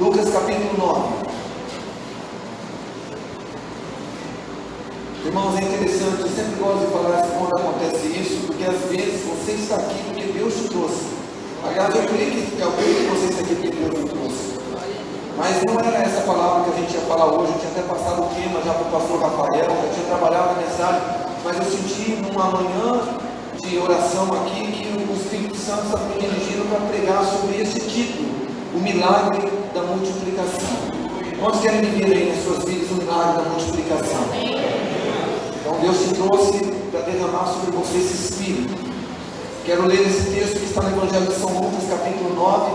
Lucas capítulo 9. Irmãos, é interessante, eu sempre gosto de falar quando acontece isso, porque às vezes você está aqui porque Deus te trouxe. Aliás, eu creio que você está aqui porque Deus te trouxe. Mas não era essa palavra que a gente ia falar hoje. Eu tinha até passado o tema já para o pastor Rafael, eu tinha trabalhado a mensagem, mas eu senti numa manhã de oração aqui que o Espírito Santo está me dirigindo para pregar sobre esse título, o milagre da multiplicação. Quantos querem viver aí nas suas vidas o milagre da multiplicação? Então Deus te trouxe para derramar sobre você esse Espírito. Quero ler esse texto que está no Evangelho de São Lucas, capítulo 9,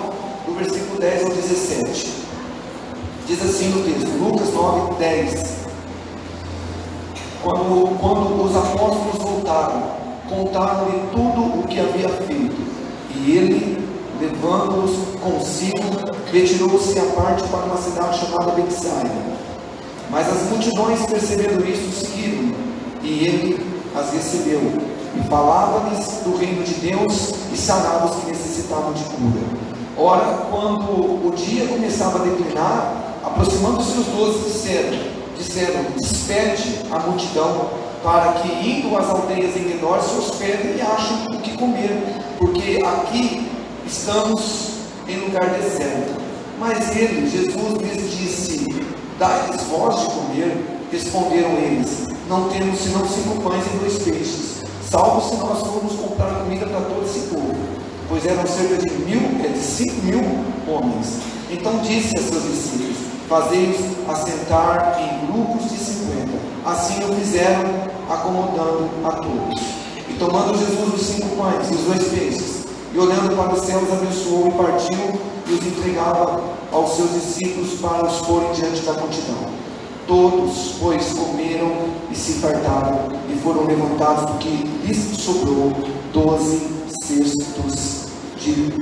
do versículo 10 ao 17. Diz assim no texto, Lucas 9, 10. Quando os apóstolos voltaram, contaram-lhe tudo o que havia feito. E ele, levando-os consigo, retirou-se à parte para uma cidade chamada Betsaida. Mas as multidões, percebendo isto, seguiram, e ele as recebeu, e falava-lhes do reino de Deus, e sarava os que necessitavam de cura. Ora, quando o dia começava a declinar, aproximando-se os 12, disseram, despede a multidão, para que, indo às aldeias em redor, se hospedem e achem o que comer, porque aqui estamos em lugar deserto. Mas ele, Jesus, lhes disse, dai-lhes vós de comer. Responderam eles, não temos senão 5 pães e 2 peixes, salvo se nós formos comprar comida para todo esse povo, pois eram cerca de 5.000 homens. Então disse a seus discípulos, fazei-os assentar em grupos de 50. Assim o fizeram, acomodando a todos. E tomando Jesus os 5 pães e os 2 peixes, e olhando para os céus, abençoou e partiu, e os entregava aos seus discípulos para os porem diante da multidão. Todos, pois, comeram e se fartaram, e foram levantados do que lhes sobrou 12 cestos de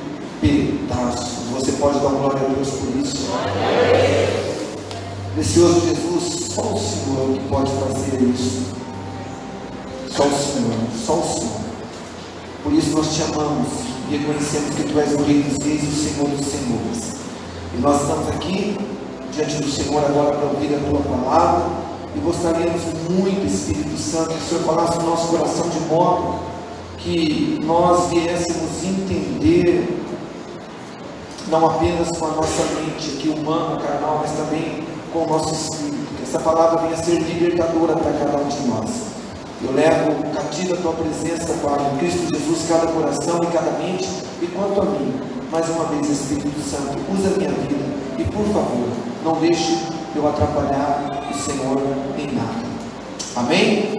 pedaços. Você pode dar glória a Deus por isso? Precioso Jesus, só o Senhor que pode fazer isso. Só o Senhor, só o Senhor. Por isso nós te amamos e reconhecemos que Tu és o Rei dos Reis e o Senhor dos Senhores. E nós estamos aqui diante do Senhor agora para ouvir a Tua palavra, e gostaríamos muito, Espírito Santo, que o Senhor falasse no nosso coração de modo que nós viéssemos entender, não apenas com a nossa mente aqui humana, carnal, mas também com o nosso espírito, que essa palavra venha ser libertadora para cada um de nós. Eu levo cativo a Tua presença, Pai, em Cristo Jesus, cada coração e cada mente, e quanto a mim, mais uma vez, Espírito Santo, usa a minha vida, e por favor, não deixe eu atrapalhar o Senhor em nada. Amém?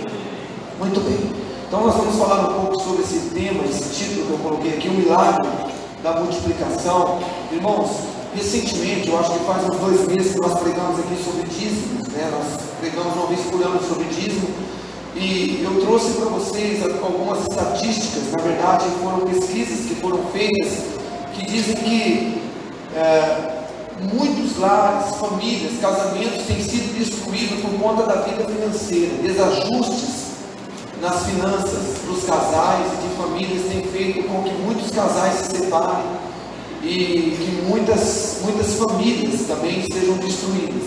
Muito bem. Então nós vamos falar um pouco sobre esse tema, esse título que eu coloquei aqui, o milagre da multiplicação. Irmãos, recentemente, eu acho que faz uns 2 meses que nós pregamos aqui sobre dízimos, né? Nós pregamos uma vez por ano sobre dízimo, e eu trouxe para vocês algumas estatísticas, na verdade foram pesquisas que foram feitas, que dizem que muitos lares, famílias, casamentos têm sido destruídos por conta da vida financeira. Desajustes nas finanças dos casais e de famílias têm feito com que muitos casais se separem e que muitas famílias também sejam destruídas.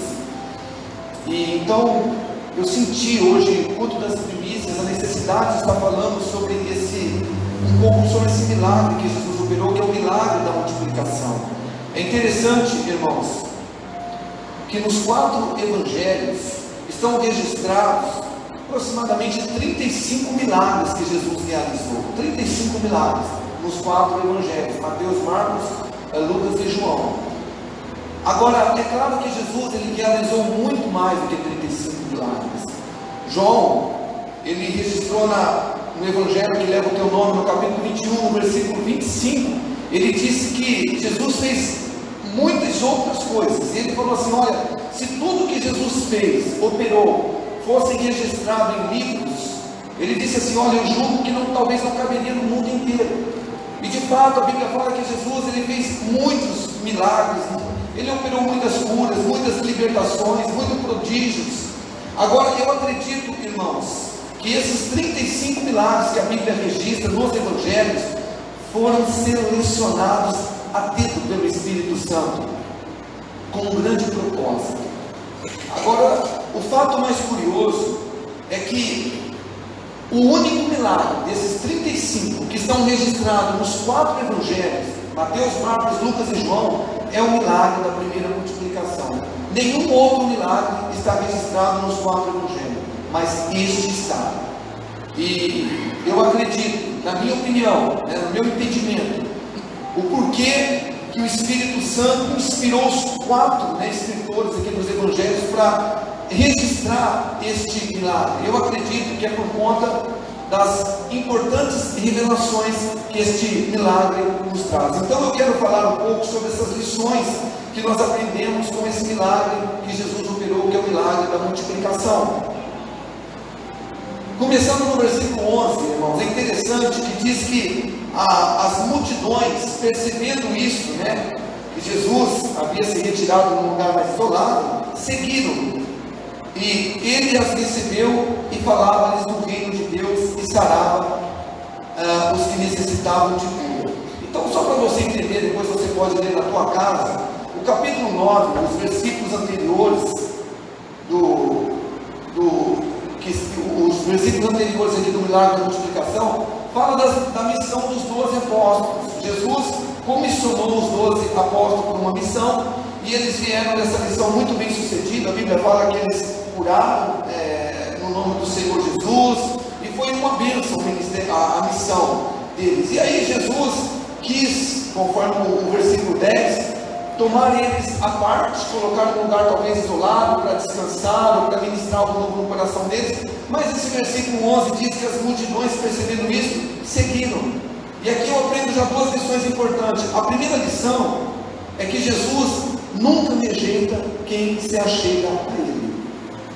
E então eu senti hoje, no culto das primícias, a necessidade de estar falando sobre um pouco sobre esse milagre que Jesus operou, que é o milagre da multiplicação. É interessante, irmãos, que nos 4 evangelhos estão registrados aproximadamente 35 milagres que Jesus realizou. 35 milagres nos 4 evangelhos, Mateus, Marcos, Lucas e João. Agora, é claro que Jesus ele realizou muito mais do que 35 milagres. João, ele registrou no evangelho que leva o teu nome, no capítulo 21, no versículo 25, ele disse que Jesus fez muitas outras coisas. Ele falou assim, olha, se tudo que Jesus fez, operou, fosse registrado em livros, ele disse assim, olha, eu julgo que talvez não caberia no mundo inteiro. E de fato a Bíblia fala que Jesus ele fez muitos milagres, ele operou muitas curas, muitas libertações, muitos prodígios. Agora eu acredito, irmãos, que esses 35 milagres que a Bíblia registra nos evangelhos foram selecionados a dedo pelo Espírito Santo. com um grande propósito. Agora, o fato mais curioso é que o único milagre desses 35 que estão registrados nos 4 evangelhos, Mateus, Marcos, Lucas e João, é o milagre da primeira multiplicação. Nenhum outro milagre está registrado nos 4 evangelhos, mas este está. E eu acredito, na minha opinião, no meu entendimento, o porquê que o Espírito Santo inspirou os 4 escritores aqui dos evangelhos para registrar este milagre. Eu acredito que é por conta das importantes revelações que este milagre nos traz. Então eu quero falar um pouco sobre essas lições que nós aprendemos com esse milagre que Jesus operou, que é o milagre da multiplicação. Começando no versículo 11, irmãos, é interessante que diz que as multidões, percebendo isso, que Jesus havia se retirado num lugar mais isolado, seguiram, e ele as recebeu e falava-lhes do reino de Deus e sarava os que necessitavam de cura. Então, só para você entender, depois você pode ler na tua casa, o capítulo 9, os versículos anteriores os versículos anteriores aqui do milagre da multiplicação, fala da missão dos 12 apóstolos. Jesus comissionou os 12 apóstolos para uma missão, e eles vieram nessa missão muito bem sucedida. A Bíblia fala que eles curaram no nome do Senhor Jesus, e foi uma bênção a missão deles. E aí Jesus quis, conforme o versículo 10, tomar eles à parte, colocar num lugar talvez isolado, para descansar, ou para ministrar algo novo no coração deles. Mas esse versículo 11 diz que as multidões, percebendo isso, seguiram. E aqui eu aprendo já 2 lições importantes. A primeira lição é que Jesus nunca rejeita quem se achega a Ele.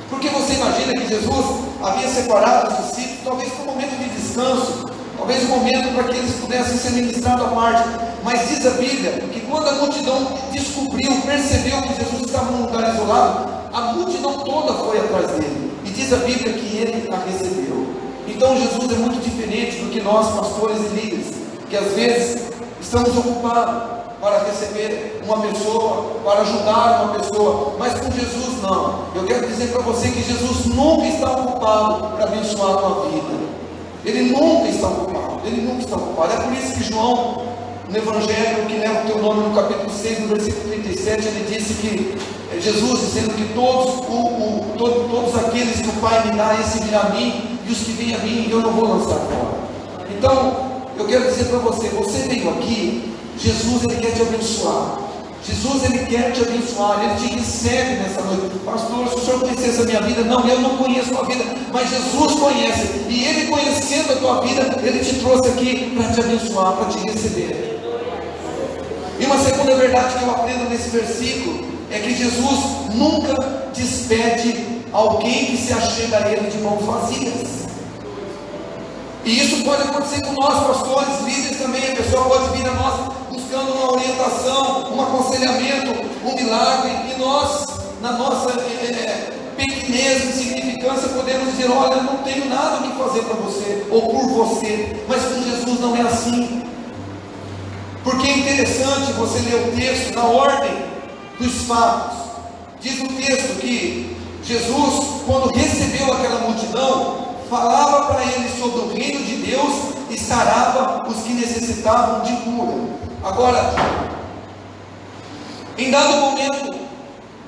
Porque você imagina que Jesus havia separado os discípulos, talvez para um momento de descanso, talvez um momento para que eles pudessem ser ministrados à parte. Mas diz a Bíblia que quando a multidão descobriu, percebeu que Jesus estava num lugar isolado, a multidão toda foi atrás dele. E diz a Bíblia que ele a recebeu. Então Jesus é muito diferente do que nós, pastores e líderes, que às vezes estamos ocupados para receber uma pessoa, para ajudar uma pessoa, mas com Jesus não. Eu quero dizer para você que Jesus nunca está ocupado para abençoar a tua vida. Ele nunca está ocupado, ele nunca está ocupado. É por isso que João, no Evangelho que leva o teu nome, no capítulo 6, no versículo 37, ele disse que Jesus, dizendo que todos aqueles que o Pai me dá, esse virá a mim, e os que vêm a mim, eu não vou lançar fora. Então, eu quero dizer para você, você veio aqui, Jesus ele quer te abençoar. Jesus ele quer te abençoar, ele te recebe nessa noite. Pastor, se o senhor conhecesse a minha vida, não, eu não conheço a tua vida, mas Jesus conhece, e ele conhecendo a tua vida, ele te trouxe aqui para te abençoar, para te receber. E uma segunda verdade que eu aprendo nesse versículo é que Jesus nunca despede alguém que se achega a ele de mãos vazias. E isso pode acontecer com nós, pastores, líderes também. A pessoa pode vir a nós buscando uma orientação, um aconselhamento, um milagre, e nós, na nossa pequenez, insignificância, podemos dizer: olha, eu não tenho nada o que fazer para você, ou por você. Mas com Jesus não é assim. Porque é interessante você ler o texto na ordem dos fatos. Diz o texto que Jesus, quando recebeu aquela multidão, falava para eles sobre o reino de Deus e sarava os que necessitavam de cura. Agora, em dado momento,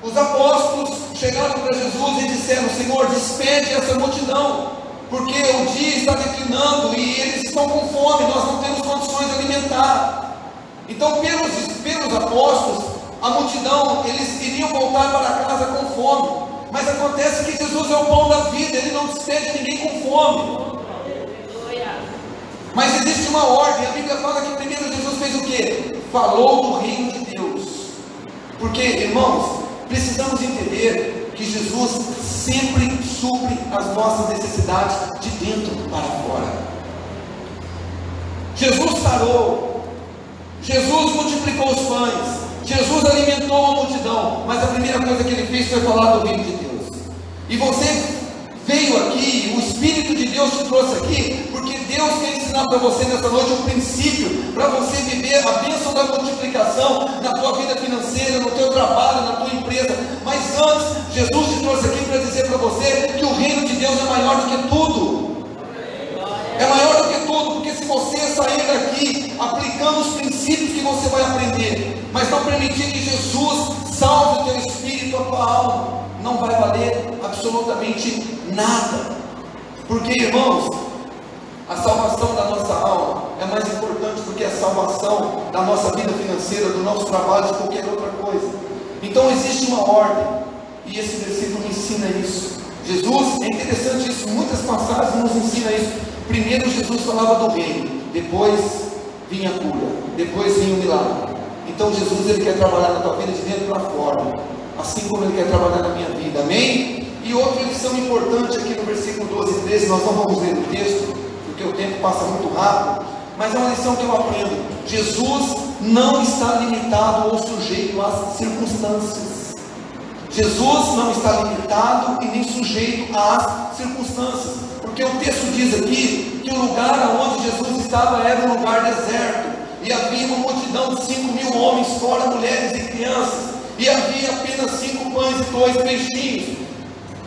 os apóstolos chegaram para Jesus e disseram: Senhor, despede essa multidão, porque o dia está declinando e eles estão com fome, nós não temos condições de alimentar. Então, pelos apóstolos, a multidão, eles iriam voltar para casa com fome. Mas acontece que Jesus é o pão da vida, ele não despede ninguém com fome. Mas existe uma ordem. A Bíblia fala que primeiro Jesus fez o quê? Falou do reino de Deus. Porque, irmãos, precisamos entender que Jesus sempre supre as nossas necessidades de dentro para fora. Jesus sarou, Jesus multiplicou os pães, Jesus alimentou a multidão, mas a primeira coisa que ele fez foi falar do reino de Deus. E você veio aqui, o Espírito de Deus te trouxe aqui, porque Deus quer ensinar para você nessa noite um princípio, para você viver a bênção da multiplicação na tua vida financeira, no teu trabalho, na tua Jesus te trouxe aqui para dizer para você que o reino de Deus é maior do que tudo. É maior do que tudo, porque se você sair daqui aplicando os princípios que você vai aprender, mas não permitir que Jesus salve o teu espírito, a tua alma, não vai valer absolutamente nada. Porque, irmãos, a salvação da nossa alma é mais importante do que a salvação da nossa vida financeira, do nosso trabalho, de qualquer outra coisa. Então existe uma ordem, e esse versículo ensina isso. Jesus, é interessante isso, muitas passagens nos ensinam isso. Primeiro Jesus falava do reino, depois vinha a cura, depois vinha o milagre. Então Jesus, ele quer trabalhar na tua vida de dentro para fora, assim como ele quer trabalhar na minha vida, amém? E outra lição importante aqui no versículo 12 e 13, nós não vamos ler o texto, porque o tempo passa muito rápido, mas é uma lição que eu aprendo. Jesus não está limitado ou sujeito às circunstâncias. Jesus não está limitado e nem sujeito às circunstâncias, porque o texto diz aqui que o lugar onde Jesus estava era um lugar deserto, e havia uma multidão de 5.000 homens, fora mulheres e crianças, e havia apenas 5 pães e 2 peixinhos.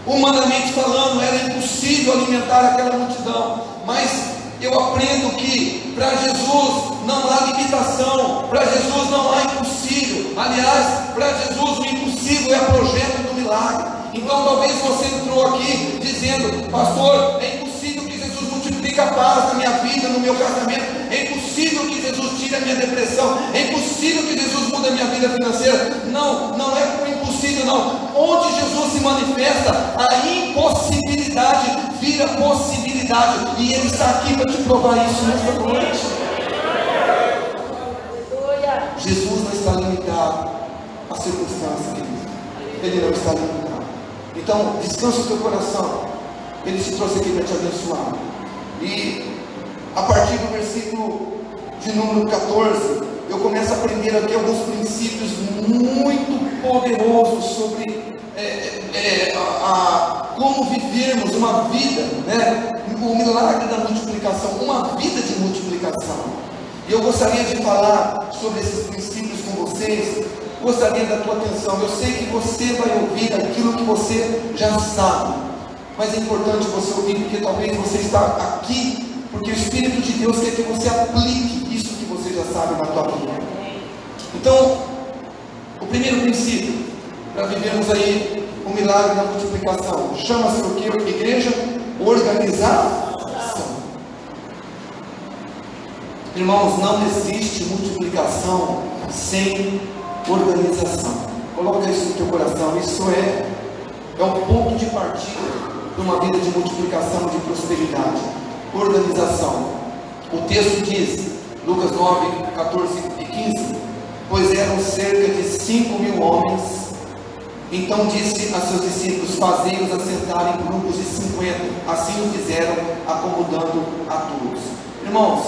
Humanamente falando, era impossível alimentar aquela multidão, mas eu aprendo que para Jesus não há limitação, para Jesus não há impossível. Aliás, para Jesus o impossível é projeto do milagre. Então talvez você entrou aqui dizendo: pastor, é impossível que Jesus multiplique a paz na minha vida, no meu casamento, é impossível que Jesus tire a minha depressão, é impossível que Jesus mude a minha vida financeira. Não, não é por impossível não. Onde Jesus se manifesta, a impossibilidade vira possibilidade, e Ele está aqui para te provar isso nesta noite. Jesus não está limitado à circunstância, querido. Ele não está limitado. Então, descansa o teu coração. Ele te trouxe aqui para te abençoar. E a partir do versículo de número 14, eu começo a aprender aqui alguns princípios muito poderosos sobre como vivermos uma vida, né? O milagre da multiplicação, uma vida de multiplicação. E eu gostaria de falar sobre esses princípios com vocês. Gostaria da tua atenção. Eu sei que você vai ouvir aquilo que você já sabe, mas é importante você ouvir, porque talvez você está aqui porque o Espírito de Deus quer que você aplique isso que você já sabe na tua vida. Então, o primeiro princípio para vivermos aí o milagre da multiplicação chama-se o que? Igreja? Organização. Irmãos, não existe multiplicação sem organização. Coloca isso no teu coração. Isso é um ponto de partida de uma vida de multiplicação, de prosperidade. Organização. O texto diz, Lucas 9, 14 e 15: pois eram cerca de 5.000 homens. Então disse a seus discípulos: fazei-os assentar em grupos de 50. Assim o fizeram, acomodando a todos. Irmãos,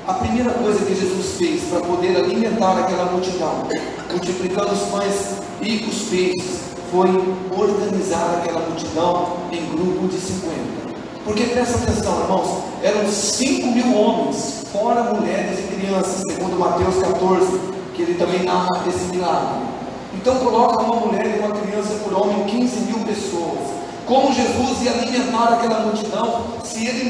a primeira coisa que Jesus fez para poder alimentar aquela multidão, multiplicando os pães e os peixes, foi organizar aquela multidão em grupo de 50. Porque presta atenção, irmãos, eram 5.000 homens, fora mulheres e crianças, segundo Mateus 14, que ele também narra esse milagre. Então coloca uma mulher e uma criança por homem, 15.000 pessoas. Como Jesus ia alimentar aquela multidão, se ele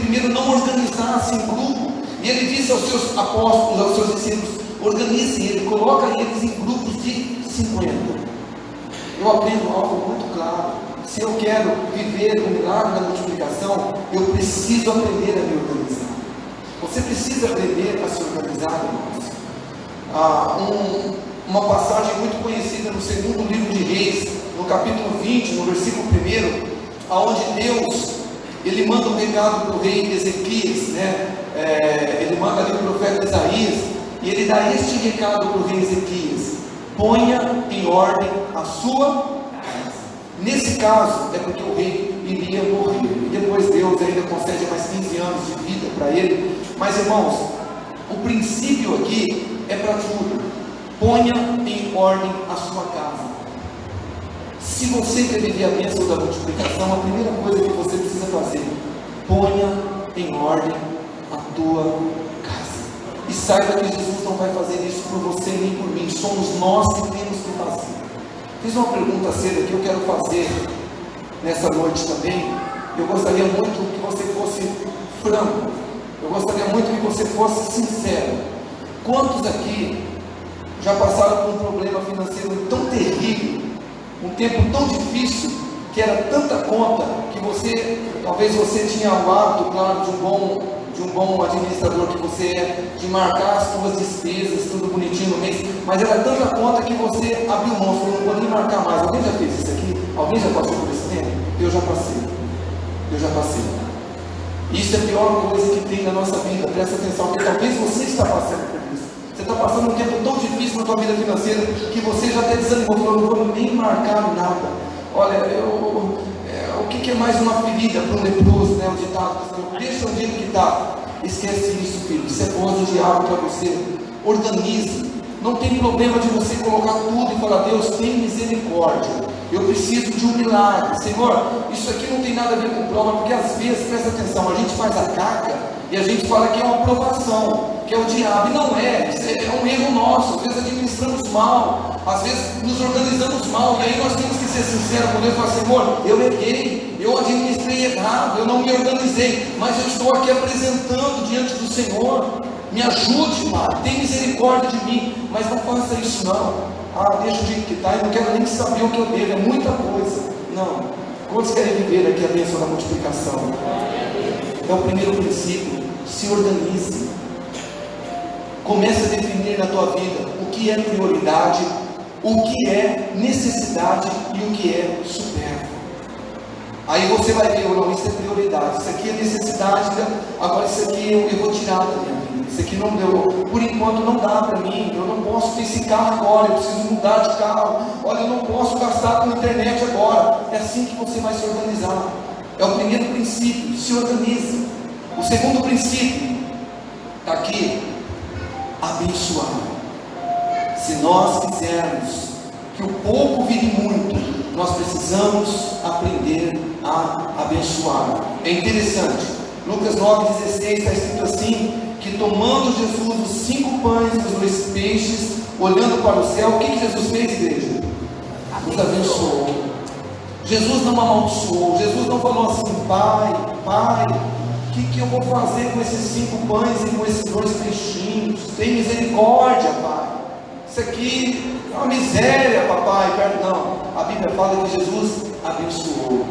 primeiro não organizasse em grupo? E ele disse aos seus apóstolos, aos seus discípulos: organize ele, coloca eles em grupos de 50. Eu aprendo algo muito claro. Se eu quero viver o milagre da multiplicação, eu preciso aprender a me organizar. Você precisa aprender a se organizar, irmãos. Uma passagem muito conhecida no segundo livro de Reis, no capítulo 20, no versículo 1, aonde Deus, ele manda um recado para o rei Ezequias, né? Ele manda ali o profeta Isaías, e ele dá este recado para o rei Ezequias: ponha em ordem a sua casa. Nesse caso, é porque o rei iria morrer, e depois Deus ainda concede mais 15 anos de vida para ele. Mas, irmãos, o princípio aqui é para tudo. Ponha em ordem a sua casa. Se você quer viver a bênção da multiplicação, a primeira coisa que você precisa fazer: ponha em ordem a tua casa. E saiba que Jesus não vai fazer isso por você nem por mim. Somos nós que temos que fazer. Fiz uma pergunta cedo que eu quero fazer nessa noite também. Eu gostaria muito que você fosse franco. Eu gostaria muito que você fosse sincero. Quantos aqui já passaram por um problema financeiro tão terrível, um tempo tão difícil, que era tanta conta, que talvez você tinha o hábito, claro, de um bom administrador que você é, de marcar as suas despesas, tudo bonitinho no mês, mas era tanta conta que você abriu mão, falou, não vou nem marcar mais. Alguém já fez isso aqui? Alguém já passou por esse tempo? Eu já passei. Isso é a pior coisa que tem na nossa vida, presta atenção, porque talvez você está passando por isso. Você está passando um tempo tão difícil na sua vida financeira, que você já até desanimou, falou, não vou nem marcar nada. Olha, o que é mais uma ferida para um leproso, né? O ditado, deixa o jeito que está. Esquece isso, filho, isso é coisa do diabo para você. Organize. Não tem problema de você colocar tudo e falar, Deus, tem misericórdia, eu preciso de um milagre. Senhor, isso aqui não tem nada a ver com prova, porque às vezes, presta atenção, a gente faz a caca e a gente fala que é uma aprovação, que é o diabo, e não é, é um erro nosso. Às vezes administramos mal, às vezes nos organizamos mal, e aí nós temos que ser sinceros com Deus e falar, Senhor, eu errei, eu administrei errado, eu não me organizei, mas eu estou aqui apresentando diante do Senhor, me ajude, Pai, tem misericórdia de mim, mas não faça isso não. Deixa o jeito que está, eu não quero nem saber o que eu devo, é muita coisa. Não, quantos querem viver aqui a bênção da multiplicação? É o primeiro princípio, se organize. Comece a definir na tua vida o que é prioridade, o que é necessidade e o que é supérfluo. Aí você vai ver, não, isso é prioridade, isso aqui é necessidade, agora isso aqui eu vou tirar da minha vida. Isso aqui não deu, por enquanto não dá para mim, eu não posso ter esse carro agora, eu preciso mudar de carro, olha, eu não posso gastar com internet agora. É assim que você vai se organizar. É o primeiro princípio, se organize. O segundo princípio está aqui, abençoar. Se nós quisermos que o pouco vire muito, nós precisamos aprender a abençoar. É interessante, Lucas 9,16 está escrito assim, que tomando Jesus os 5 pães e os 2 peixes, olhando para o céu, o que Jesus fez, igreja? Nos abençoou. Jesus não amaldiçoou, Jesus não falou assim, Pai, o que eu vou fazer com esses 5 pães e com esses 2 peixinhos? Tem misericórdia, Pai. Isso aqui é uma miséria, papai, perdão. A Bíblia fala que Jesus abençoou.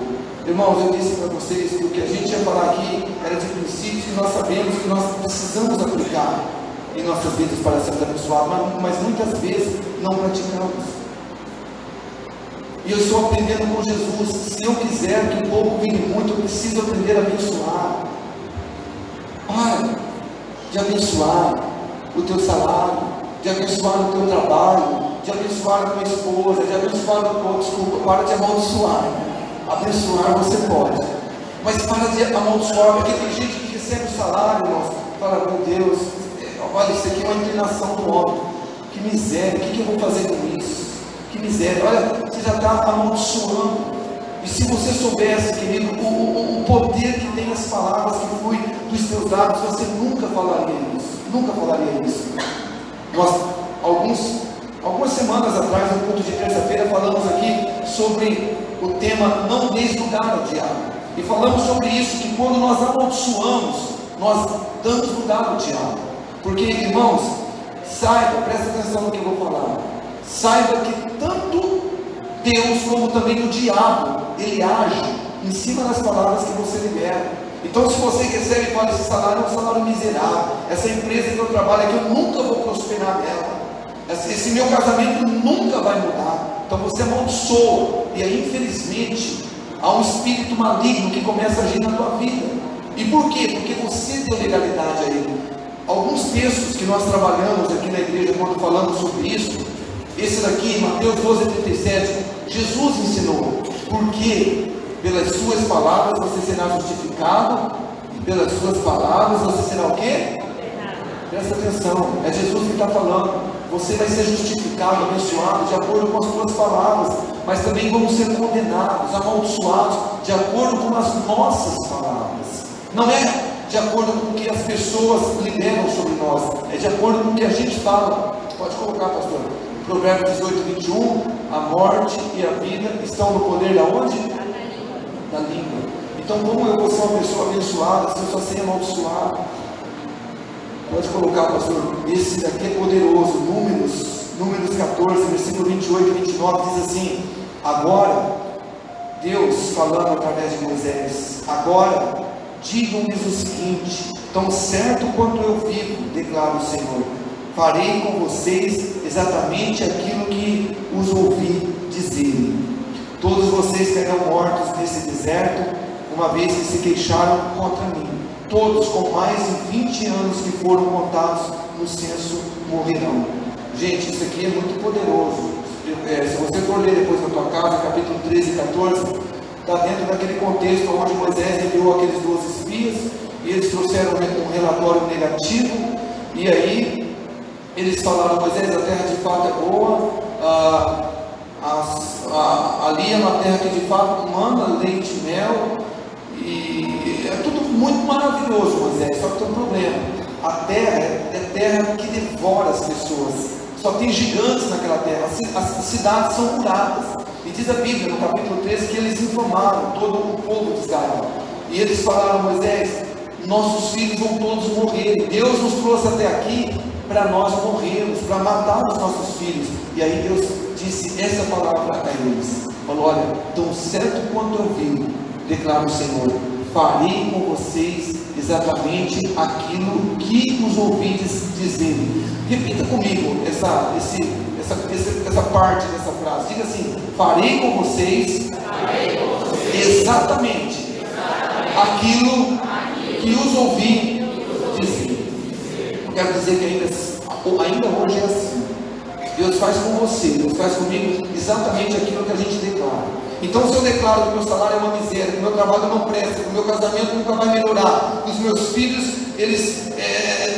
Irmãos, eu disse para vocês que o que a gente ia falar aqui era de princípios que nós sabemos que nós precisamos aplicar em nossas vidas para sermos abençoados, mas muitas vezes não praticamos. E eu estou aprendendo com Jesus. Se eu quiser que o povo vire muito, eu preciso aprender a abençoar. Para de abençoar o teu salário, de abençoar o teu trabalho, de abençoar a tua esposa, de abençoar o teu, desculpa, para de amaldiçoar. Abençoar você pode, mas para de amaldiçoar, porque tem gente que recebe o salário, irmãos, fala, meu Deus, olha, isso aqui é uma inclinação do homem, que miséria, o que eu vou fazer com isso? Que miséria, olha, você já está amaldiçoando. E se você soubesse, querido, o poder que tem as palavras que flui dos teus lábios, você nunca falaria isso. Nós, algumas semanas atrás, no culto de terça-feira, falamos aqui sobre o tema não deis lugar ao diabo, e falamos sobre isso, que quando nós amaldiçoamos, nós damos lugar ao diabo, porque, irmãos, saiba, presta atenção no que eu vou falar, saiba que tanto Deus como também o diabo, ele age em cima das palavras que você libera. Então, se você recebe e fala, esse salário é um salário miserável, essa empresa que eu trabalho aqui, eu nunca vou prosperar nela, esse meu casamento nunca vai mudar. Então você amaldiçoa, e aí infelizmente há um espírito maligno que começa a agir na tua vida. E por quê? Porque você deu legalidade a ele. Alguns textos que nós trabalhamos aqui na igreja quando falamos sobre isso, esse daqui, Mateus 12:37, Jesus ensinou, porque pelas suas palavras você será justificado, pelas suas palavras você será o quê? Presta atenção, é Jesus que está falando. Você vai ser justificado, abençoado de acordo com as suas palavras, mas também vamos ser condenados, amaldiçoados de acordo com as nossas palavras. Não é de acordo com o que as pessoas liberam sobre nós, é de acordo com o que a gente fala. Pode colocar, pastor. Provérbios 18, 21, a morte e a vida estão no poder da onde? Da língua. Então, como eu vou ser uma pessoa abençoada se eu só sei amaldiçoar? Pode colocar, pastor, esse daqui é poderoso. Números 14, versículo 28 e 29 diz assim: agora, Deus falando através de Moisés, agora digam-lhes o seguinte: tão certo quanto eu vivo, declara o Senhor, farei com vocês exatamente aquilo que os ouvi dizerem. Todos vocês cairão mortos nesse deserto, uma vez que se queixaram contra mim. Todos com mais de 20 anos que foram contados no censo morrerão. Gente, isso aqui é muito poderoso. Se você for ler depois na tua casa, capítulo 13 e 14, está dentro daquele contexto onde Moisés enviou aqueles 12 espias, e eles trouxeram um relatório negativo, e aí eles falaram: Moisés, a terra de fato é boa, ali é uma terra que de fato manda leite e mel, e é tudo muito maravilhoso, Moisés, só que tem um problema: a terra é terra que devora as pessoas, só tem gigantes naquela terra, as cidades são muradas, e diz a Bíblia no capítulo 13 que eles infamaram todo o povo de Israel, e eles falaram: Moisés, nossos filhos vão todos morrer, Deus nos trouxe até aqui para nós morrermos, para matar os nossos filhos. E aí Deus disse essa palavra a eles, falou: olha, tão certo quanto eu vivo, declara o Senhor, farei com vocês exatamente aquilo que os ouvides dizerem. Repita comigo essa parte dessa frase, diga assim: farei com vocês exatamente aquilo que os ouvi dizer. Eu quero dizer que ainda hoje é assim. Deus faz com você, Deus faz comigo exatamente aquilo que a gente declara. Então, se eu declaro que o meu salário é uma miséria, que o meu trabalho não presta, que o meu casamento nunca vai melhorar, que os meus filhos eles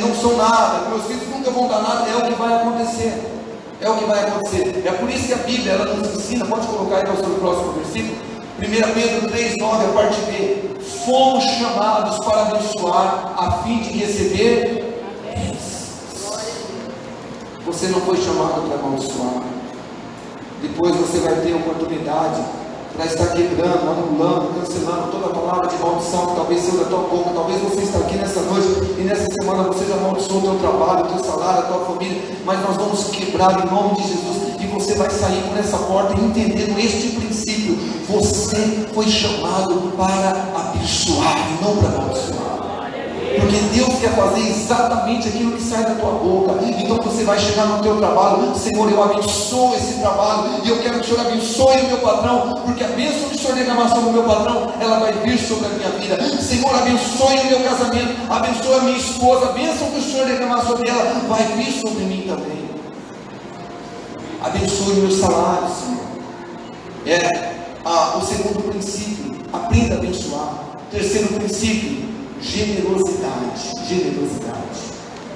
não são nada, que meus filhos nunca vão dar nada, é o que vai acontecer. É o que vai acontecer. É por isso que a Bíblia ela nos ensina. Pode colocar aí no próximo versículo, 1 Pedro 3,9, a parte B: fomos chamados para abençoar a fim de receber. Você não foi chamado para amaldiçoar. Depois você vai ter oportunidade para estar quebrando, anulando, cancelando toda a palavra de maldição que talvez seja da tua boca. Talvez você está aqui nessa noite e nessa semana você já amaldiçoou o teu trabalho, o teu salário, a tua família, mas nós vamos quebrar em nome de Jesus, e você vai sair por essa porta entendendo este princípio: você foi chamado para abençoar e não para amaldiçoar. Porque Deus quer fazer exatamente aquilo que sai da tua boca. Então você vai chegar no teu trabalho: Senhor, eu abençoo esse trabalho, e eu quero que o Senhor abençoe o meu patrão, porque a bênção que o Senhor derramar sobre o meu patrão, ela vai vir sobre a minha vida. Senhor, abençoe o meu casamento, abençoe a minha esposa, a bênção que o Senhor derramar sobre ela, vai vir sobre mim também. Abençoe o meu salário, Senhor. O segundo princípio: aprenda a abençoar. Terceiro princípio: generosidade.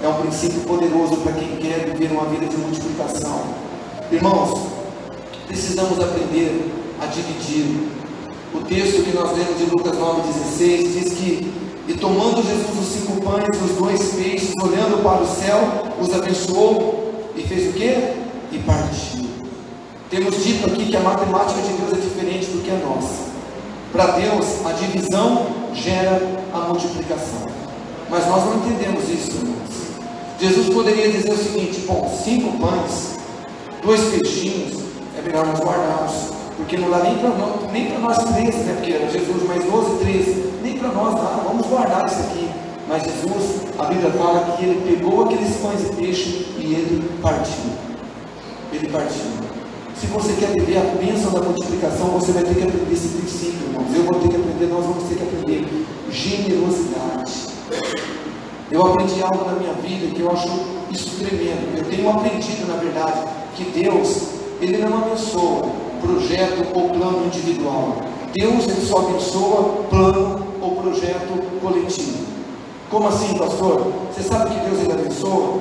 É um princípio poderoso para quem quer viver uma vida de multiplicação. Irmãos, precisamos aprender a dividir. O texto que nós lemos de Lucas 9,16 diz que: e tomando Jesus os 5 pães e os 2 peixes, olhando para o céu, os abençoou e fez o quê? E partiu. Temos dito aqui que a matemática de Deus é diferente do que a nossa. Para Deus, a divisão gera a multiplicação. Mas nós não entendemos isso, irmãos. Jesus poderia dizer o seguinte: bom, 5 pães, 2 peixinhos, é melhor nós guardarmos, porque não dá nem para nós 13, né? Porque era Jesus mais 12, 13, nem para nós dá, vamos guardar isso aqui. Mas Jesus, a Bíblia fala que ele pegou aqueles pães e peixe e ele partiu. Ele partiu. Se você quer viver a bênção da multiplicação, você vai ter que aprender esse princípio, irmãos. Eu vou ter que aprender, nós vamos ter que aprender generosidade. Eu aprendi algo na minha vida que eu acho isso tremendo. Eu tenho aprendido, na verdade, que Deus, Ele não abençoa projeto ou plano individual. Deus, Ele só abençoa plano ou projeto coletivo. Como assim, pastor? Você sabe que Deus Ele abençoa?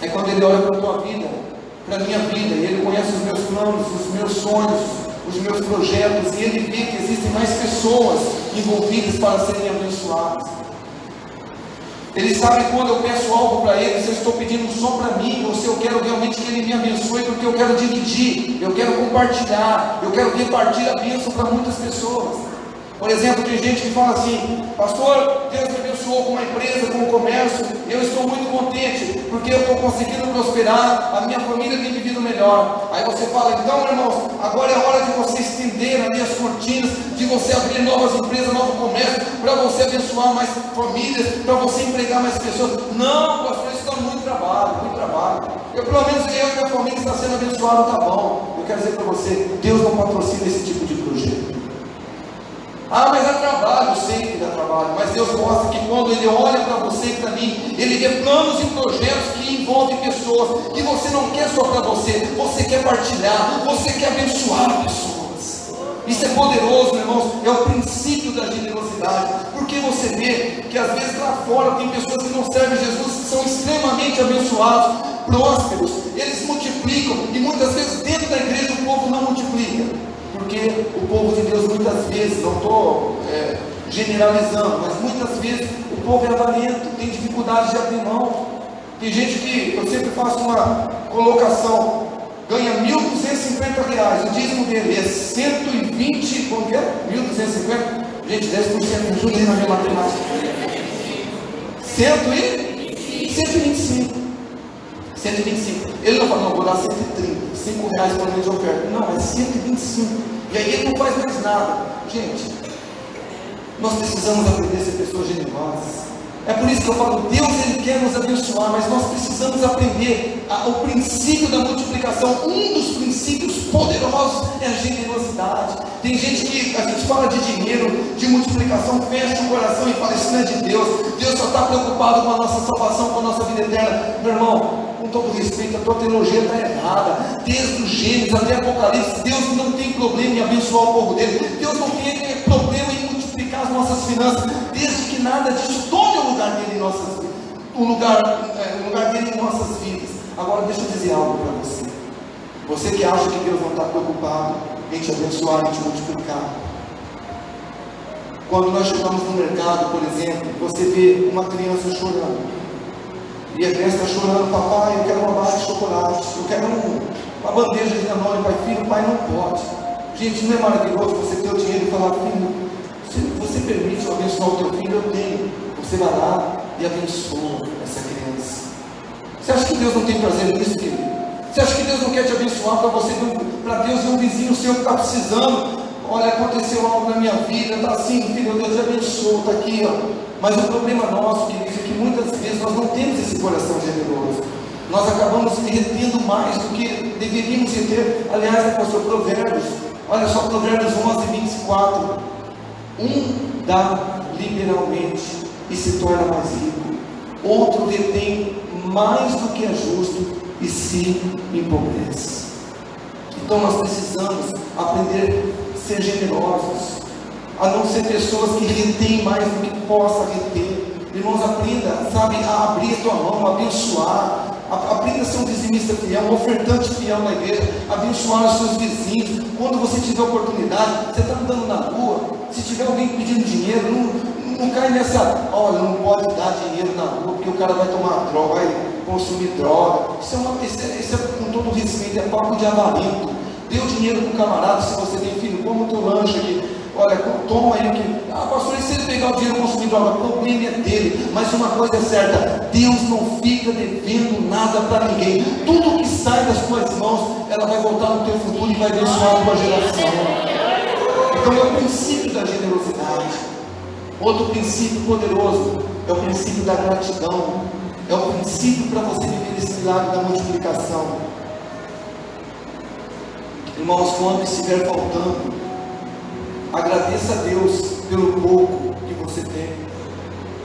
É quando Ele olha para a tua vida, para a minha vida, e Ele conhece os meus planos, os meus sonhos, os meus projetos, e Ele vê que existem mais pessoas envolvidas para serem abençoadas. Ele sabe quando eu peço algo para Ele, se eu estou pedindo só para mim, ou se eu quero realmente que Ele me abençoe, porque eu quero dividir, eu quero compartilhar, eu quero repartir a bênção para muitas pessoas. Por exemplo, tem gente que fala assim: pastor, Deus me abençoou com uma empresa, com um comércio, eu estou muito contente, porque eu estou conseguindo prosperar, a minha família tem vivido melhor. Aí você fala: então, irmãos, agora é a hora de você estender ali as cortinas, de você abrir novas empresas, novo comércio, para você abençoar mais famílias, para você empregar mais pessoas. Não, pastor, isso dá muito trabalho, muito trabalho. Pelo menos eu e minha família está sendo abençoada, tá bom. Eu quero dizer para você, Deus não patrocina esse tipo de projeto. Ah, mas dá trabalho, eu sei que dá trabalho, mas Deus mostra que quando Ele olha para você que está ali, Ele vê planos e projetos que envolvem pessoas, que você não quer só para você quer partilhar, você quer abençoar pessoas. Isso é poderoso, irmãos, é o princípio da generosidade, porque você vê que às vezes lá fora tem pessoas que não servem Jesus, que são extremamente abençoados, prósperos, eles multiplicam, e muitas vezes dentro da igreja o povo não multiplica. Porque o povo de Deus muitas vezes, não estou generalizando, mas muitas vezes o povo é avarento, tem dificuldade de abrir mão. Tem gente que, eu sempre faço uma colocação, ganha R$ 1.250, o dízimo dele é 120, como que é? 1.250? Gente, 10%, me ajuda aí na minha matemática. 125. Ele não fala: não, vou dar 130, R$ 5 por mês de oferta. Não, é 125. E aí ele não faz mais nada. Gente, nós precisamos aprender a ser pessoas generosas. É por isso que eu falo, Deus Ele quer nos abençoar, mas nós precisamos aprender o princípio da multiplicação. Um dos princípios poderosos é a generosidade. Tem gente que, a gente fala de dinheiro, de multiplicação, fecha o coração e fala: isso não é de Deus, Deus só está preocupado com a nossa salvação, com a nossa vida eterna. Meu irmão, com todo respeito, a tua teologia está errada. Desde o Gênesis até Apocalipse, Deus não tem problema em abençoar o povo dele, Deus não tem problema em multiplicar as nossas finanças, desde que nada disso tome o lugar dele em nossas vidas, o lugar dele em nossas vidas. Agora deixa eu dizer algo para você. Você que acha que Deus não está preocupado em te abençoar, em te multiplicar. Quando nós chegamos no mercado, por exemplo, você vê uma criança chorando, e a criança está chorando: papai, eu quero uma barra de chocolate, eu quero uma bandeja de Danone. Pai, filho, pai, não pode. Gente, não é maravilhoso você ter o dinheiro e falar: filho, se você permite eu abençoar o teu filho, eu tenho. Você vai lá e abençoa essa criança. Você acha que Deus não tem prazer nisso, querido? Você acha que Deus não quer te abençoar para Deus ver um vizinho seu que está precisando? Olha, aconteceu algo na minha vida, está assim, filho, Deus te abençoa, está aqui, ó. Mas o problema nosso, querido, é que muitas vezes nós não temos esse coração generoso. Nós acabamos retendo mais do que deveríamos reter. Aliás, pastor, Provérbios, olha só, Provérbios 11:24. Um dá liberalmente e se torna mais rico, outro retém mais do que é justo e se empobrece. Então nós precisamos aprender a ser generosos, a não ser pessoas que retêm mais do que possa reter. Irmãos, aprenda, sabe, a abrir a tua mão, a abençoar. Aprenda a ser um dizimista fiel, um ofertante fiel na igreja, abençoar os seus vizinhos. Quando você tiver oportunidade, você está andando na rua, se tiver alguém pedindo dinheiro, não cai nessa: olha, não pode dar dinheiro na rua, porque o cara vai tomar droga, vai consumir droga. Isso é com todo respeito, é papo de avarento. Dê o dinheiro para o camarada, se você tem filho, como o teu lanche aqui. Olha, toma aí o que. Ah, pastor, e se ele pegar o dinheiro e consumir droga? O problema é dele. Mas uma coisa é certa: Deus não fica devendo nada para ninguém. Tudo que sai das tuas mãos, ela vai voltar no teu futuro e vai abençoar a tua geração. Então é o princípio da generosidade. Outro princípio poderoso é o princípio da gratidão. É o princípio para você viver esse milagre da multiplicação. Irmãos, quando estiver faltando, agradeça a Deus pelo pouco que você tem.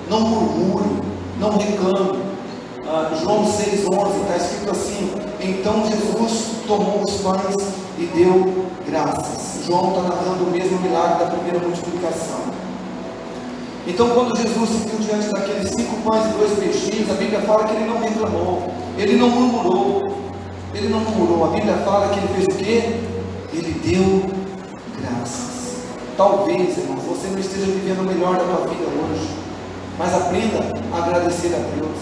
Não murmure, não reclame. João 6,11 está escrito assim: então Jesus tomou os pães e deu graças. João está narrando o mesmo milagre da primeira multiplicação. Então, quando Jesus se viu diante daqueles 5 pães e 2 peixinhos, a Bíblia fala que ele não reclamou, ele não murmurou. A Bíblia fala que ele fez o quê? Ele deu graças. Talvez, irmão, você não esteja vivendo o melhor da tua vida hoje. mas aprenda a agradecer a Deus,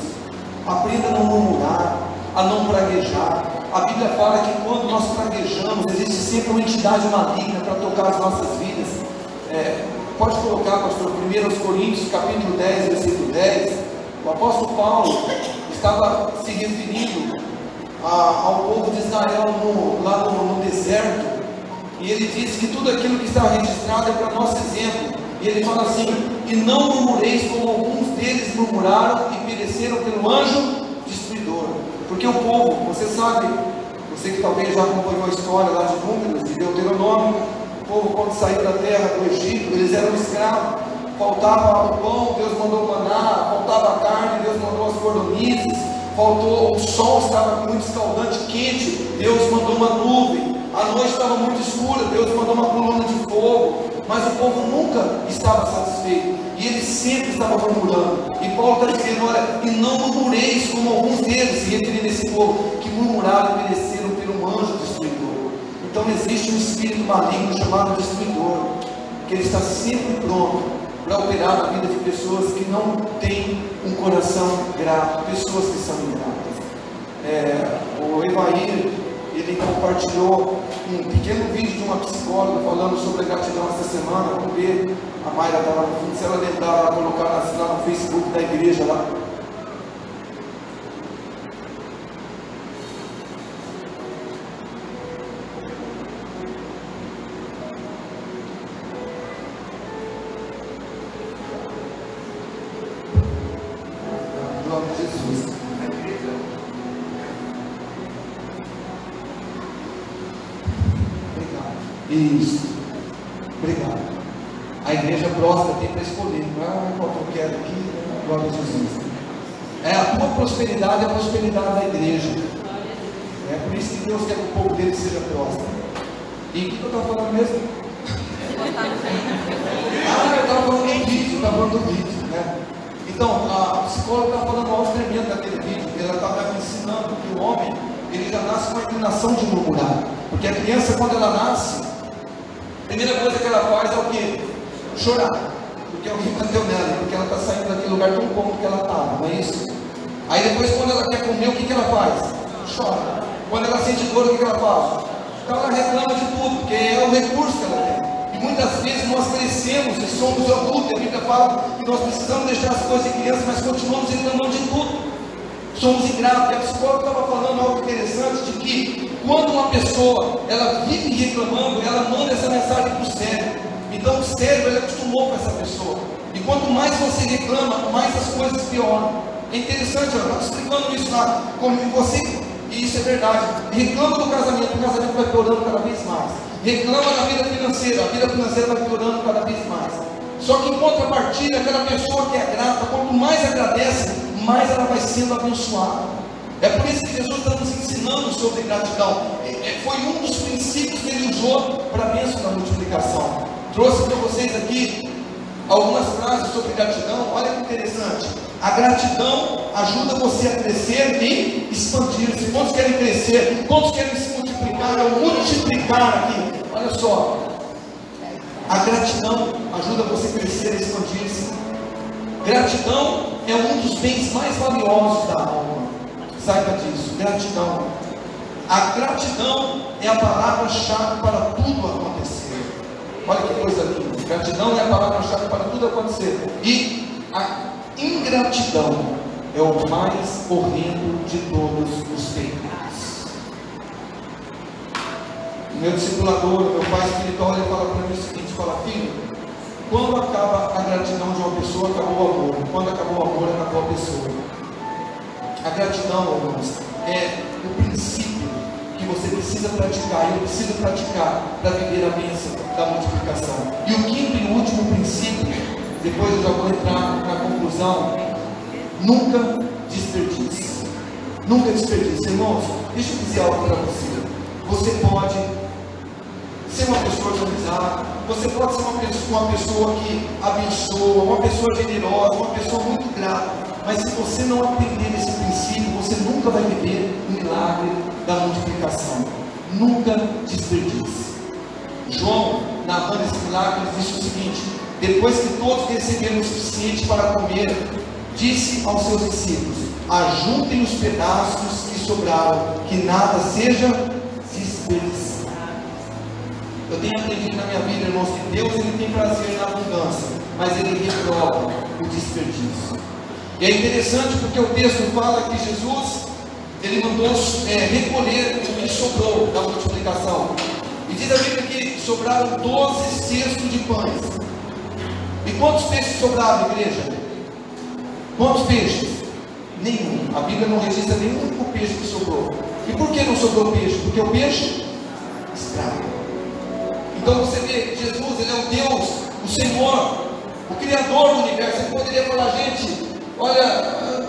aprenda a não murmurar, a não praguejar. A Bíblia fala que quando nós praguejamos, existe sempre uma entidade maligna para tocar as nossas vidas. Pode colocar, pastor, 1 Coríntios capítulo 10, versículo 10, o apóstolo Paulo estava se referindo ao povo de Israel lá no deserto, e ele disse que tudo aquilo que estava registrado é para nosso exemplo, e ele fala assim: e não murmureis como alguns deles murmuraram e pereceram pelo anjo destruidor. Porque o povo, você sabe, você que talvez já acompanhou a história lá de Números, de Deuteronômio, o povo quando saiu da terra do Egito, eles eram escravos, faltava o pão, Deus mandou maná, faltava a carne, Deus mandou as cordonizes, faltou, o sol estava muito escaldante, quente, Deus mandou uma nuvem, a noite estava muito escura, Deus mandou uma coluna de fogo, mas o povo nunca estava satisfeito, e eles sempre estavam murmurando. E Paulo está dizendo: olha, e não murmureis como alguns deles, se referindo a esse povo, que murmuraram e pereceram pelo anjo destruidor. Então existe um espírito maligno chamado destruidor, que ele está sempre pronto para operar na vida de pessoas que não têm um coração grato, pessoas que são ingratas. O Evair, ele compartilhou um pequeno vídeo de uma psicóloga falando sobre a gratidão esta semana. Vamos ver, a Mayra está lá no fundo, se ela lembrar, ela colocar lá no Facebook da igreja lá. Jesus. Obrigado. Isso. Obrigado. A igreja próspera tem para escolher. Não é qual que eu quero aqui. Glória a Jesus. A tua prosperidade é a prosperidade da igreja. É por isso que Deus quer que o povo dele seja próspero. E o que eu estava falando mesmo? Eu estava falando do vídeo. Né? Então, a psicóloga estava falando algo tremendo naquele vídeo. Ela estava ensinando que o homem, ele já nasce com a inclinação de murmurar. Porque a criança, quando ela nasce, a primeira coisa que ela faz é o quê? Chorar. Porque alguém bateu nela, porque ela está saindo daquele lugar tão cômodo que ela estava, não é isso? Aí depois, quando ela quer comer, o que ela faz? Chora. Quando ela sente dor, o que ela faz? Então ela reclama de tudo, porque é o recurso que ela tem. Muitas vezes nós crescemos e somos adultos, a Bíblia fala que nós precisamos deixar as coisas de criança, mas continuamos reclamando de tudo. Somos ingratos. E a psicóloga estava falando algo interessante, de que quando uma pessoa ela vive reclamando, ela manda essa mensagem para o cérebro. Então o cérebro ele acostumou com essa pessoa. E quanto mais você reclama, mais as coisas pioram. É interessante, eu estou explicando isso lá, como você, e isso é verdade, reclama do casamento, o casamento vai piorando cada vez mais. Reclama da vida financeira, a vida financeira vai piorando cada vez mais. Só que em contrapartida, aquela pessoa que é grata, quanto mais agradece, mais ela vai sendo abençoada. É por isso que Jesus está nos ensinando sobre gratidão. Foi um dos princípios que ele usou para a bênção da multiplicação. Trouxe para vocês aqui algumas frases sobre gratidão. Olha que interessante. A gratidão ajuda você a crescer e expandir-se. Quantos querem crescer? Quantos querem se multiplicar ou multiplicar aqui? Olha só, a gratidão ajuda você a crescer e expandir-se. Gratidão é um dos bens mais valiosos da alma. Saiba disso, gratidão. A gratidão é a palavra-chave para tudo acontecer. Olha que coisa linda. Gratidão é a palavra-chave para tudo acontecer. E a ingratidão é o mais horrendo de todos os pecados. Meu discipulador, meu pai espiritual, ele fala para mim o seguinte: fala, filho, quando acaba a gratidão de uma pessoa, acabou o amor. Quando acabou o amor, acabou a pessoa. A gratidão, irmãos, é o princípio que você precisa praticar, eu preciso praticar para viver a bênção da multiplicação. E o quinto e último princípio, depois eu já vou entrar na conclusão: nunca desperdice. Nunca desperdice. Irmãos, deixa eu dizer algo para você. Você pode ser uma pessoa organizada, você pode ser uma pessoa que abençoa, uma pessoa generosa, uma pessoa muito grata, mas se você não aprender esse princípio, você nunca vai viver o milagre da multiplicação. Nunca desperdice. João, narrando esse milagre, disse o seguinte: depois que todos receberam o suficiente para comer, disse aos seus discípulos: ajuntem os pedaços que sobraram, que nada seja desperdiçado. Eu tenho aprendido na minha vida, irmãos, que Deus ele tem prazer na abundância, mas Ele reprova o desperdício. E é interessante porque o texto fala que Jesus, Ele mandou recolher o que sobrou da multiplicação. E diz a Bíblia que sobraram 12 cestos de pães. E quantos peixes sobraram, igreja? Quantos peixes? Nenhum. A Bíblia não registra nenhum único peixe que sobrou. E por que não sobrou peixe? Porque o peixe estraga. Então você vê, Jesus, Ele é o Deus, o Senhor, o Criador do universo. Ele poderia falar: gente, olha,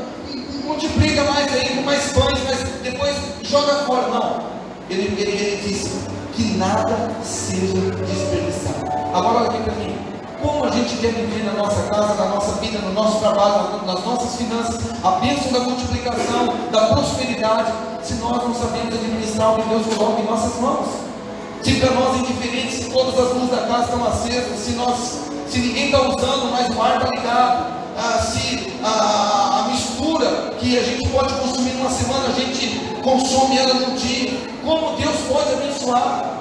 multiplica mais aí, com mais pães, mas depois joga fora. Não, ele disse que nada seja desperdiçado. Agora olha aqui para mim, como a gente quer viver na nossa casa, na nossa vida, no nosso trabalho, nas nossas finanças, a bênção da multiplicação, da prosperidade, se nós não sabemos administrar o que Deus coloca em nossas mãos? Se para nós é indiferente se todas as luzes da casa estão acesas, se ninguém está usando, mas o ar está ligado, se a mistura que a gente pode consumir numa semana, a gente consome ela num dia, como Deus pode abençoar?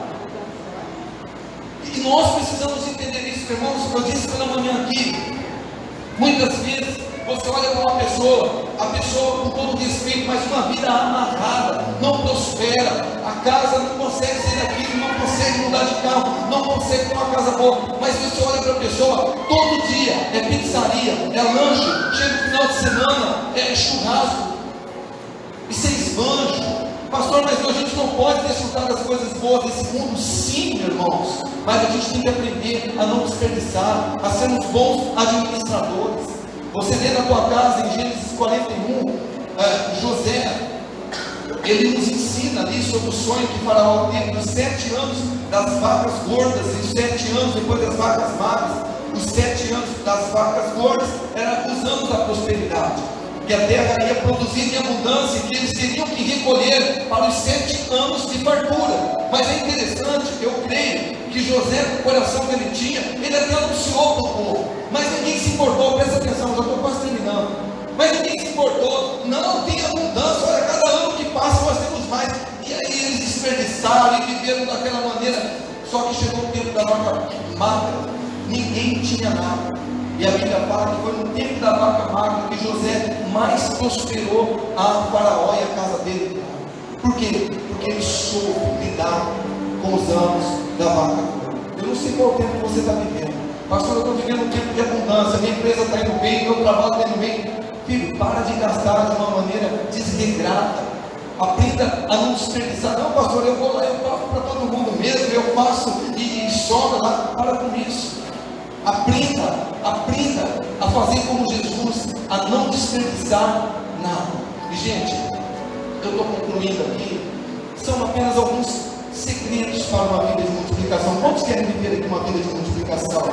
E nós precisamos entender isso, irmãos. Eu disse pela manhã aqui, muitas vezes você olha para uma pessoa, a pessoa com todo respeito, mas uma vida amarrada, não prospera, a casa não consegue ser daquilo, não consegue mudar de carro, não consegue ter uma casa boa, mas você olha para a pessoa, todo dia é pizzaria, é lanche, chega no final de semana, é churrasco, isso é esbanjo. Pastor, mas a gente não pode desfrutar das coisas boas desse mundo? Sim, irmãos, mas a gente tem que aprender a não desperdiçar, a sermos bons administradores. Você lê na tua casa, em Gênesis 41, José, ele nos ensina ali sobre o sonho que Faraó teve dos 7 anos das vacas gordas, e os 7 anos depois das vacas magras. Os 7 anos das vacas gordas eram os anos da prosperidade, que a terra ia produzir em abundância, que eles teriam que recolher para os 7 anos de fartura. Mas é interessante, eu creio que José, com o coração que ele tinha, ele até anunciou para o povo, mas ninguém se importou. Presta atenção, já estou quase terminando. Mas ninguém se importou. Não, tem abundância, olha, cada ano que passa nós temos mais. E aí eles desperdiçaram e viveram daquela maneira. Só que chegou o tempo da vaca magra, ninguém tinha nada. E a Bíblia fala que foi no tempo da vaca magra que José mais prosperou a Faraó e a casa dele. Por quê? Porque ele soube lidar com os anos da vaca gorda. Eu não sei qual tempo você está vivendo. Pastor, eu estou vivendo um tempo de abundância, minha empresa está indo bem, meu trabalho está indo bem. Filho, para de gastar de uma maneira desregrada. Aprenda a não desperdiçar. Não, pastor, eu vou lá, eu pago para todo mundo mesmo, eu faço e sobra lá. Para com isso. Aprenda a fazer como Jesus, a não desperdiçar nada. E gente, eu estou concluindo aqui, são apenas alguns segredos para uma vida de multiplicação. Quantos querem viver aqui uma vida de multiplicação?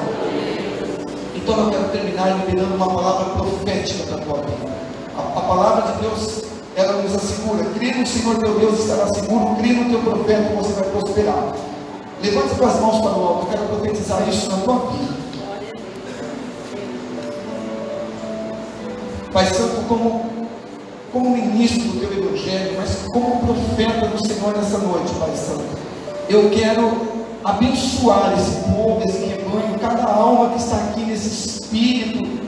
Então eu quero terminar liberando uma palavra profética para a tua vida. A palavra de Deus, ela nos assegura: crê no Senhor teu Deus, estará seguro, crê no teu profeta e você vai prosperar. Levante as mãos para o alto, eu quero profetizar isso na tua vida. Pai Santo, como ministro do teu Evangelho, mas como profeta do Senhor nessa noite, Pai Santo, eu quero abençoar esse povo, esse rebanho, cada alma que está aqui nesse espírito.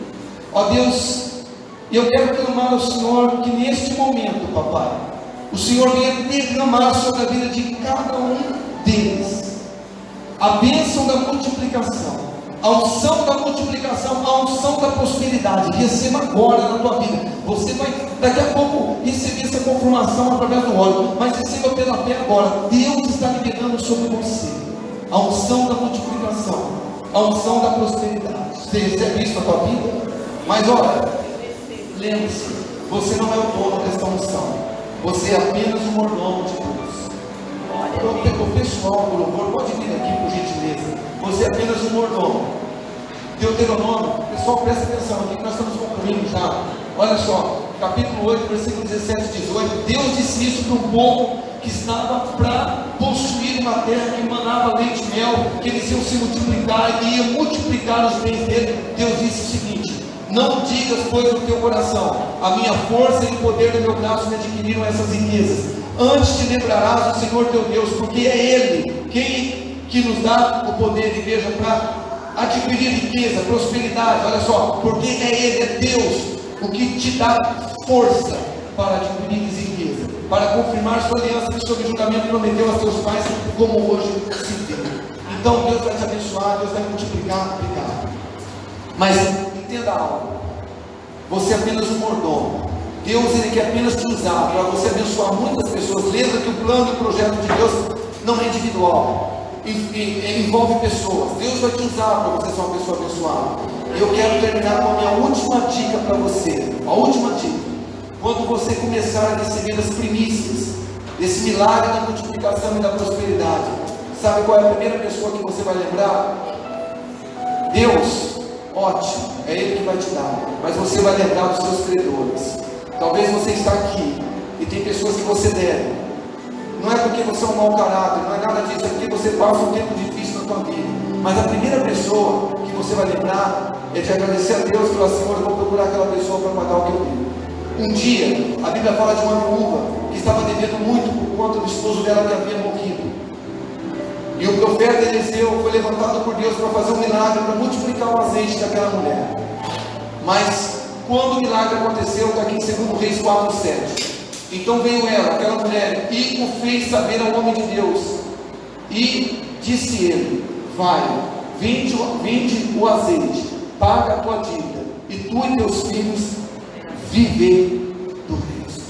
Ó Deus, eu quero clamar ao Senhor que neste momento, papai, o Senhor venha derramar sobre a vida de cada um deles a bênção da multiplicação, a unção da multiplicação, a unção da prosperidade. Receba agora na tua vida. Você vai daqui a pouco receber essa confirmação através do óleo, mas receba pela fé agora. Deus está liberando sobre você a unção da multiplicação, a unção da prosperidade. Você recebe isso na tua vida? Mas olha, lembre-se, você não é o dono desta unção, você é apenas um mordomo de Deus. O pessoal do louvor pode vir aqui por gentileza. Você é apenas um mordomo. Deuteronômio, pessoal, presta atenção aqui que nós estamos concluindo já. Olha só, capítulo 8, versículo 17 e 18, Deus disse isso para um povo que estava para possuir uma terra que manava leite e mel, que eles iam se multiplicar e iam multiplicar os bens dele. Deus disse o seguinte: não digas, pois, no teu coração, a minha força e o poder do meu braço me adquiriram essas riquezas. Antes te lembrarás do Senhor teu Deus, porque é Ele quem que nos dá o poder, e veja, para adquirir riqueza, prosperidade. Olha só, porque é Ele, é Deus, o que te dá força para adquirir riqueza, para confirmar sua aliança que sob julgamento prometeu a seus pais, como hoje se vê. Então Deus vai te abençoar, Deus vai multiplicar, mas entenda algo: você é apenas um mordomo. Deus, Ele quer apenas te usar para você abençoar muitas pessoas. Lembra que o plano e o projeto de Deus não é individual, envolve pessoas. Deus vai te usar para você ser uma pessoa abençoada. E eu quero terminar com a minha última dica para você. A última dica: quando você começar a receber as primícias desse milagre da multiplicação e da prosperidade, sabe qual é a primeira pessoa que você vai lembrar? Deus. Ótimo, é Ele que vai te dar, mas você vai lembrar dos seus credores. Talvez você está aqui e tem pessoas que você deve. Não é porque você é um mau caráter, não é nada disso, é porque você passa um tempo difícil na tua vida. Mas a primeira pessoa que você vai lembrar é de agradecer a Deus pela Senhor. Eu vou procurar aquela pessoa para pagar o que eu devo. Um dia, a Bíblia fala de uma viúva que estava devendo muito por conta do esposo dela que havia morrido. E o profeta Eliseu foi levantado por Deus para fazer um milagre, para multiplicar o azeite daquela mulher. Mas quando o milagre aconteceu, está aqui em 2 Reis 4:7. Então veio ela, aquela mulher, e o fez saber ao homem de Deus. E disse ele: vai, vende o azeite, paga a tua dívida, e tu e teus filhos viver do resto.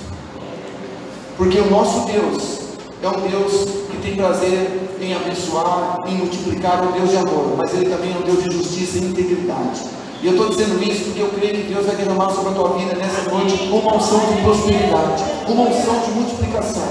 Porque o nosso Deus é um Deus que tem prazer em abençoar, em multiplicar, um Deus de amor, mas Ele também é um Deus de justiça e integridade. E eu estou dizendo isso porque eu creio que Deus vai derramar sobre a tua vida nessa noite uma unção de prosperidade, uma unção de multiplicação.